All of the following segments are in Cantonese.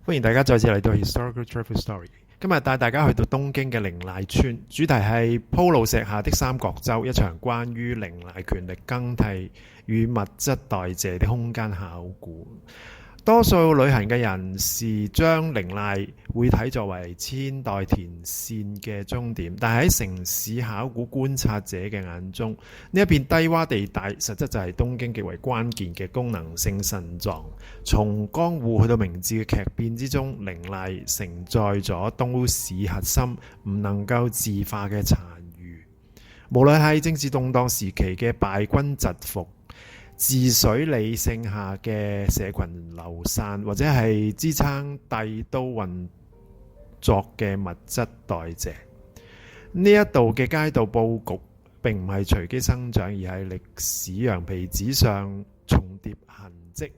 歡迎大家再次嚟到 Historical Travel Story。今日帶大家去到東京嘅綾瀨村，主題係鋪路石下的三角洲，一場關於綾瀨權力更替與物質代謝的空間考古。多數旅行嘅人士將綾瀨會睇作為千代田線嘅終點，但係喺城市考古觀察者嘅眼中，呢一片低窪地帶實質就係東京極為關鍵嘅功能性腎臟。從江戶去到明治嘅劇變之中，綾瀨承載咗都市核心唔能夠自化嘅殘餘。無論係政治動盪時期嘅敗軍疾服、治水理性下嘅社群流散，或者係支撐帝都運作嘅物質代謝，呢一度嘅街道佈局並唔係隨機生長，而係歷史羊皮紙上重疊痕跡。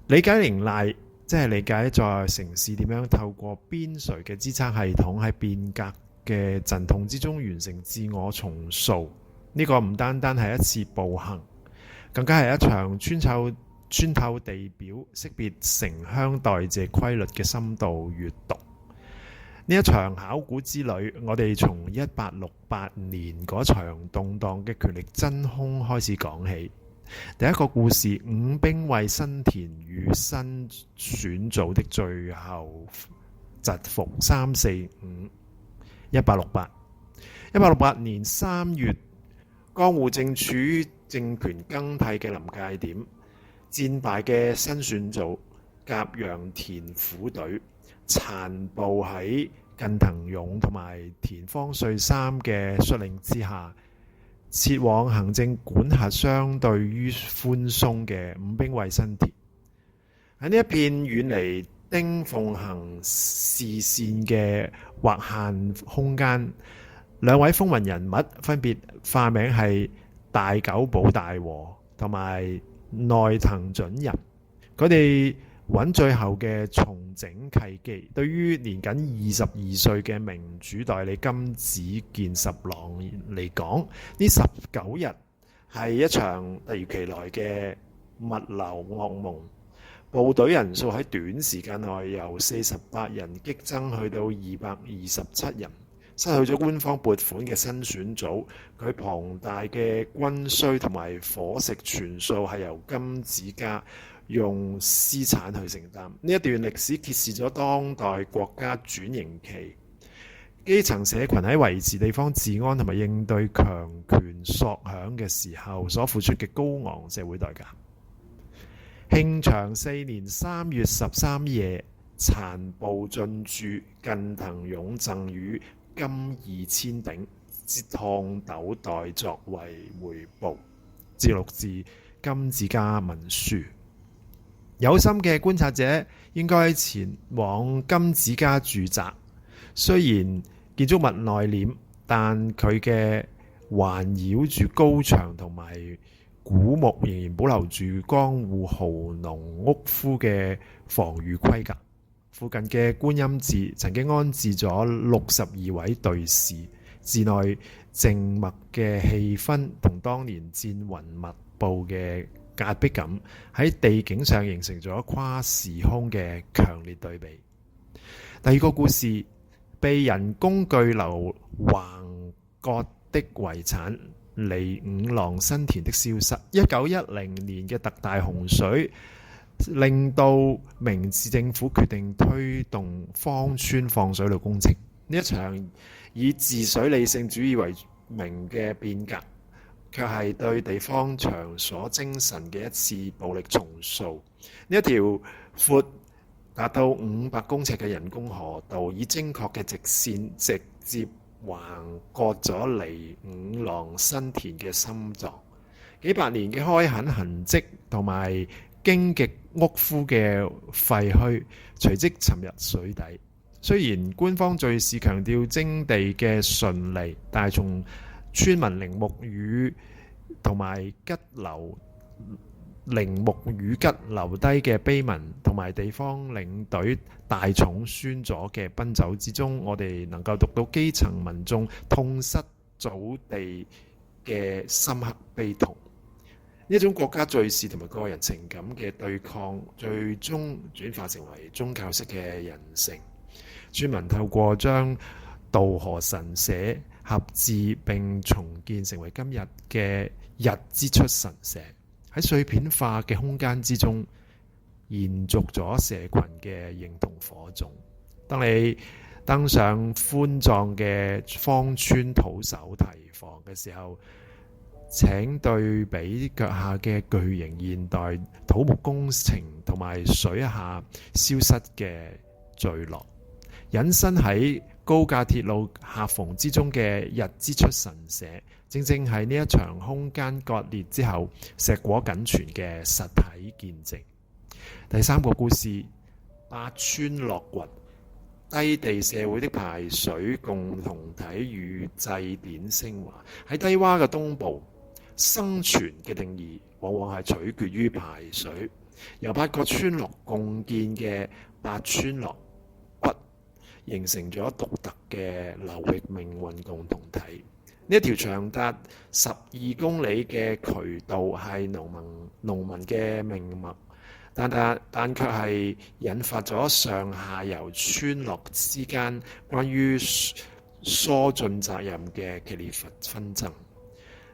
理解綾瀨，即係理解在城市點樣透過邊陲嘅支撐系統喺變革嘅陣痛之中完成自我重塑。呢個唔單單係一次步行，更加係一場穿透地表、識別城鄉代謝規律嘅深度閱讀。呢一場考古之旅，我哋從1868年嗰場動盪嘅權力真空開始講起。第一個故事，五兵衛新田與新選組的最後疾服345。1868年3月，江戶正處於政權更替嘅臨界點，戰敗嘅新選組甲陽田虎隊殘暴喺近藤勇同埋田方歲三嘅率領之下，撤往行政管轄相對於寬鬆嘅五兵衛新田。喺呢一片遠離丁奉行視線嘅劃限空間，兩位風雲人物分別化名係大久保大和同埋內藤準人，佢哋揾最後嘅重整契機。對於年僅22歲嘅明主代理金子健十郎嚟講，呢19日係一場突如其來嘅物流噩夢。部隊人數喺短時間內由48人激增去到227人。失去咗官方撥款嘅新選組，佢龐大嘅軍需同埋伙食全數係由金子家用私產去承擔。呢一段歷史揭示咗當代國家轉型期基層社群喺維持地方治安同埋應對強權索餉嘅時候所付出嘅高昂社會代價。慶長4年3月13夜，殘暴進駐，近藤勇贈予金2000頂燙斗袋作為回報。節錄自金子家文書。有心嘅觀察者應該前往金子家住宅，雖然建築物內斂，但佢嘅環繞住高牆同埋古木仍然保留住江戶豪農屋夫嘅防禦規格。附近嘅觀音寺曾經安置咗62位隊士，寺內靜默嘅氣氛同當年戰雲密布嘅壓迫感喺地景上形成咗跨時空嘅強烈對比。第二個故事，被人工巨流橫割的遺產離五郎新田的消失。1910年嘅特大洪水令到明治政府決定推動芳村放水路工程。呢一場以治水理性主義為名嘅變革，卻係對地方場所精神嘅一次暴力重塑。呢一條闊達到500公尺嘅人工河道，以精確嘅直線直接橫割咗離五郎新田嘅心臟。幾百年嘅開墾痕跡同埋荊棘屋夫嘅廢墟，隨即沉入水底。雖然官方敘事強調徵地嘅順利，但係從村民鈴木與同埋吉留低嘅碑文，同埋地方領隊大重宣咗嘅奔走之中，我哋能夠讀到基層民眾痛失祖地嘅深刻悲痛。呢一種國家敘事同埋個人情感嘅對抗，最終轉化成為宗教式嘅人性。村民透過將渡河神社合置並重建成為今日嘅日之出神社，喺碎片化嘅空間之中延續咗社群嘅認同火種。當你登上寬壯嘅芳村土手堤防嘅時候，請對比腳下嘅巨型現代土木工程同埋水下消失嘅墜落，隱身喺高架鐵路夾縫之中嘅日之出神社，正正係呢一場空間割裂之後碩果僅存嘅實體見證。第三個故事，八村落掘，低地社會的排水共同體與祭典升華。喺低窪嘅東部，生存嘅定義往往係取決於排水。由8個村落共建嘅八村落掘，形成咗獨特嘅流域命運共同體。呢一條長達12公里嘅渠道係農民嘅命脈，但卻係引發咗上下游村落之間關於疏浚責任嘅激烈紛爭。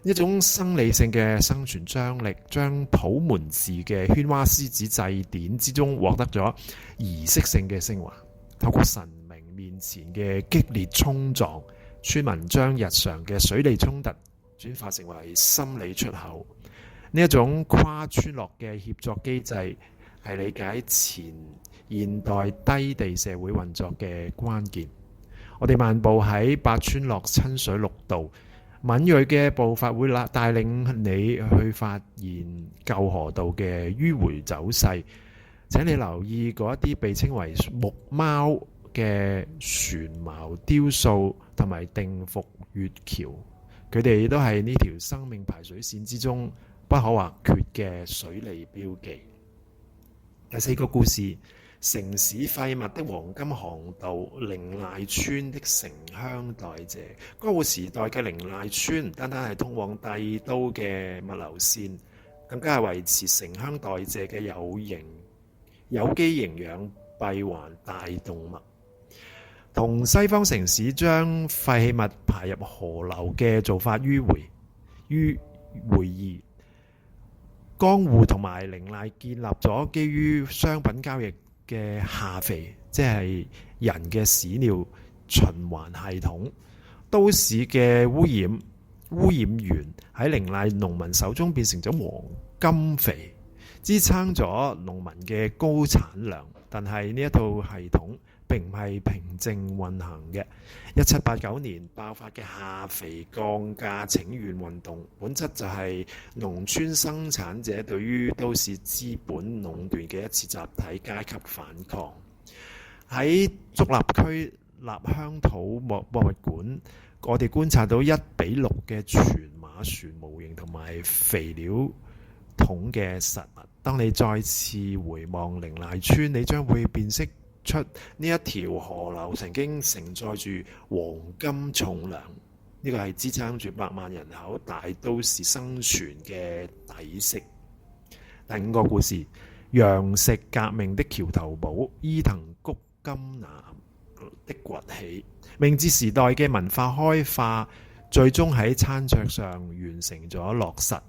一種生理性嘅生存張力，將普門寺嘅喧嘩獅子祭典之中獲得咗儀式性嘅升華。透過神明面前嘅激烈衝撞，村民將日常嘅水利衝突轉化成為心理出口。呢一種跨村落嘅協作機制，係理解前現代低地社會運作嘅關鍵。我哋漫步喺八村落親水綠道，敏銳嘅步伐會帶領你去發現舊河道嘅迂迴走勢。請你留意嗰一啲被稱為木貓嘅船矛雕塑同埋定伏月橋，佢哋都係呢條生命排水線之中不可或缺嘅水利標記。第四個故事，城市廢物的黃金航道，靈賴村的城鄉代謝。江戶時代嘅靈賴村唔單單係通往帝都嘅物流線，更加係維持城鄉代謝嘅有機營養閉環大動脈。同西方城市將廢棄物排入河流嘅做法迂回異。江戶同埋靈賴建立咗基於商品交易嘅下肥，即係人嘅屎尿循環系統。都市嘅污染源喺靈賴農民手中變成咗黃金肥，支撐咗農民嘅高產量。但係呢一套系統並唔係平靜運行嘅。1789年爆發嘅下肥降價請願運動，本質就係農村生產者對於都市資本壟斷嘅一次集體階級反抗。喺竹立區立鄉土博物館，我哋觀察到1:6嘅全馬船模型同埋肥料桶嘅實物。當你再次回望靈賴村，你將會辨識出呢一條河流曾經承載住黃金重量，呢個係支撐住100萬人口大都市生存嘅底色。第5個故事，洋食革命的橋頭堡，伊藤谷金男的崛起。明治時代嘅文化開化，最終喺餐桌上完成咗落實。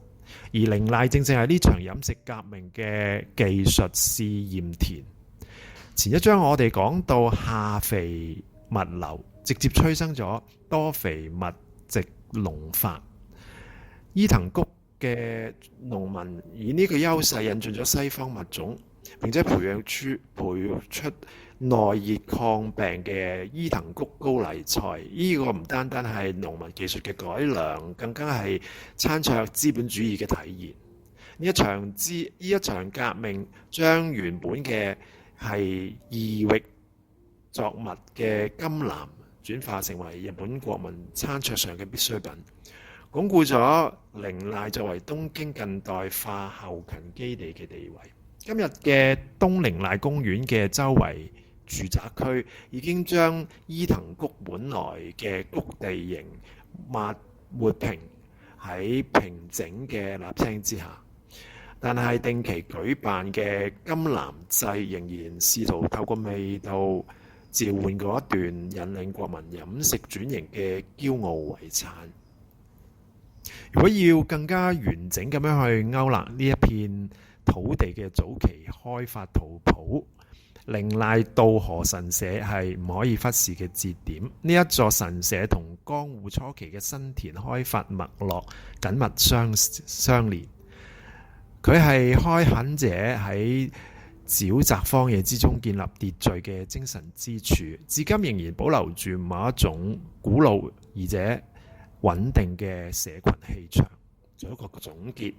而靈賴正正係呢場飲食革命嘅技術試驗田。前一章我哋講到下肥物流直接催生咗多肥物質農法。伊藤谷嘅農民以呢個優勢引進咗西方物種，並且培育出耐熱抗病嘅伊藤谷高麗菜。呢個唔單單係農民技術嘅改良，更加係餐桌資本主義嘅體現。呢一場革命將原本嘅係異域作物嘅甘藍轉化成為日本國民餐桌上嘅必需品，鞏固咗靈賴作為東京近代化後勤基地嘅地位。今日嘅東靈賴公園嘅周圍住宅區已經將伊藤谷本來嘅谷地形抹平喺平整嘅瀝青之下。但係定期舉辦嘅金藍祭仍然試圖透過味道召喚嗰一段引領國民飲食轉型嘅驕傲遺產。如果要更加完整咁樣去勾勒呢一片土地嘅早期開發圖譜，靈瀨渡河神社係唔可以忽視嘅節點。呢一座神社同江戶初期嘅新田開發脈絡緊密相連。佢係開墾者喺沼澤荒野之中建立秩序嘅精神支柱，至今仍然保留住某一種古老而且穩定嘅社群氣場。做一個總結，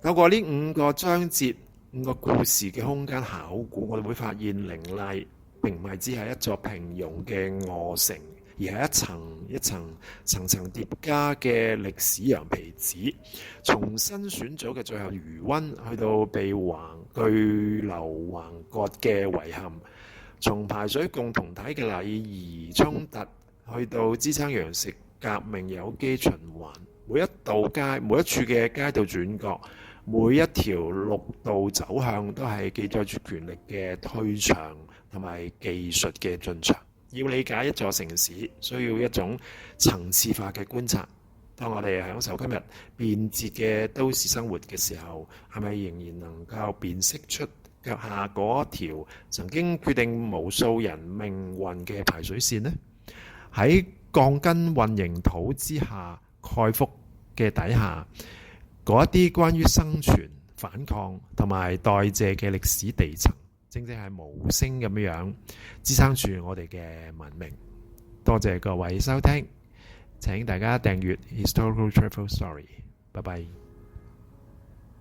透過呢5個章節、5個故事嘅空間考古，我哋會發現靈瀨並唔係只係一座平庸嘅餓城，而係一層一層、層層疊加嘅歷史羊皮紙。從新選組嘅最後餘溫，去到被巨流橫割嘅遺憾；從排水共同體嘅禮儀衝突，去到支撐糧食革命有機循環。每一道街、每一處嘅街道轉角、每一條陸道走向，都係記載住權力嘅退場同埋技術嘅進場。要理解一座城市，需要一種層次化嘅觀察。當我哋享受今日便捷嘅都市生活嘅時候，係咪仍然能夠辨識出腳下嗰條曾經決定無數人命運嘅排水線呢？喺鋼筋混凝土之下蓋覆嘅底下，嗰一啲關於生存、反抗同埋代謝嘅歷史地層，正正係無聲咁樣支撐住我哋嘅文明。多謝各位收聽，請大家訂閱 Historical Travel Story。拜拜。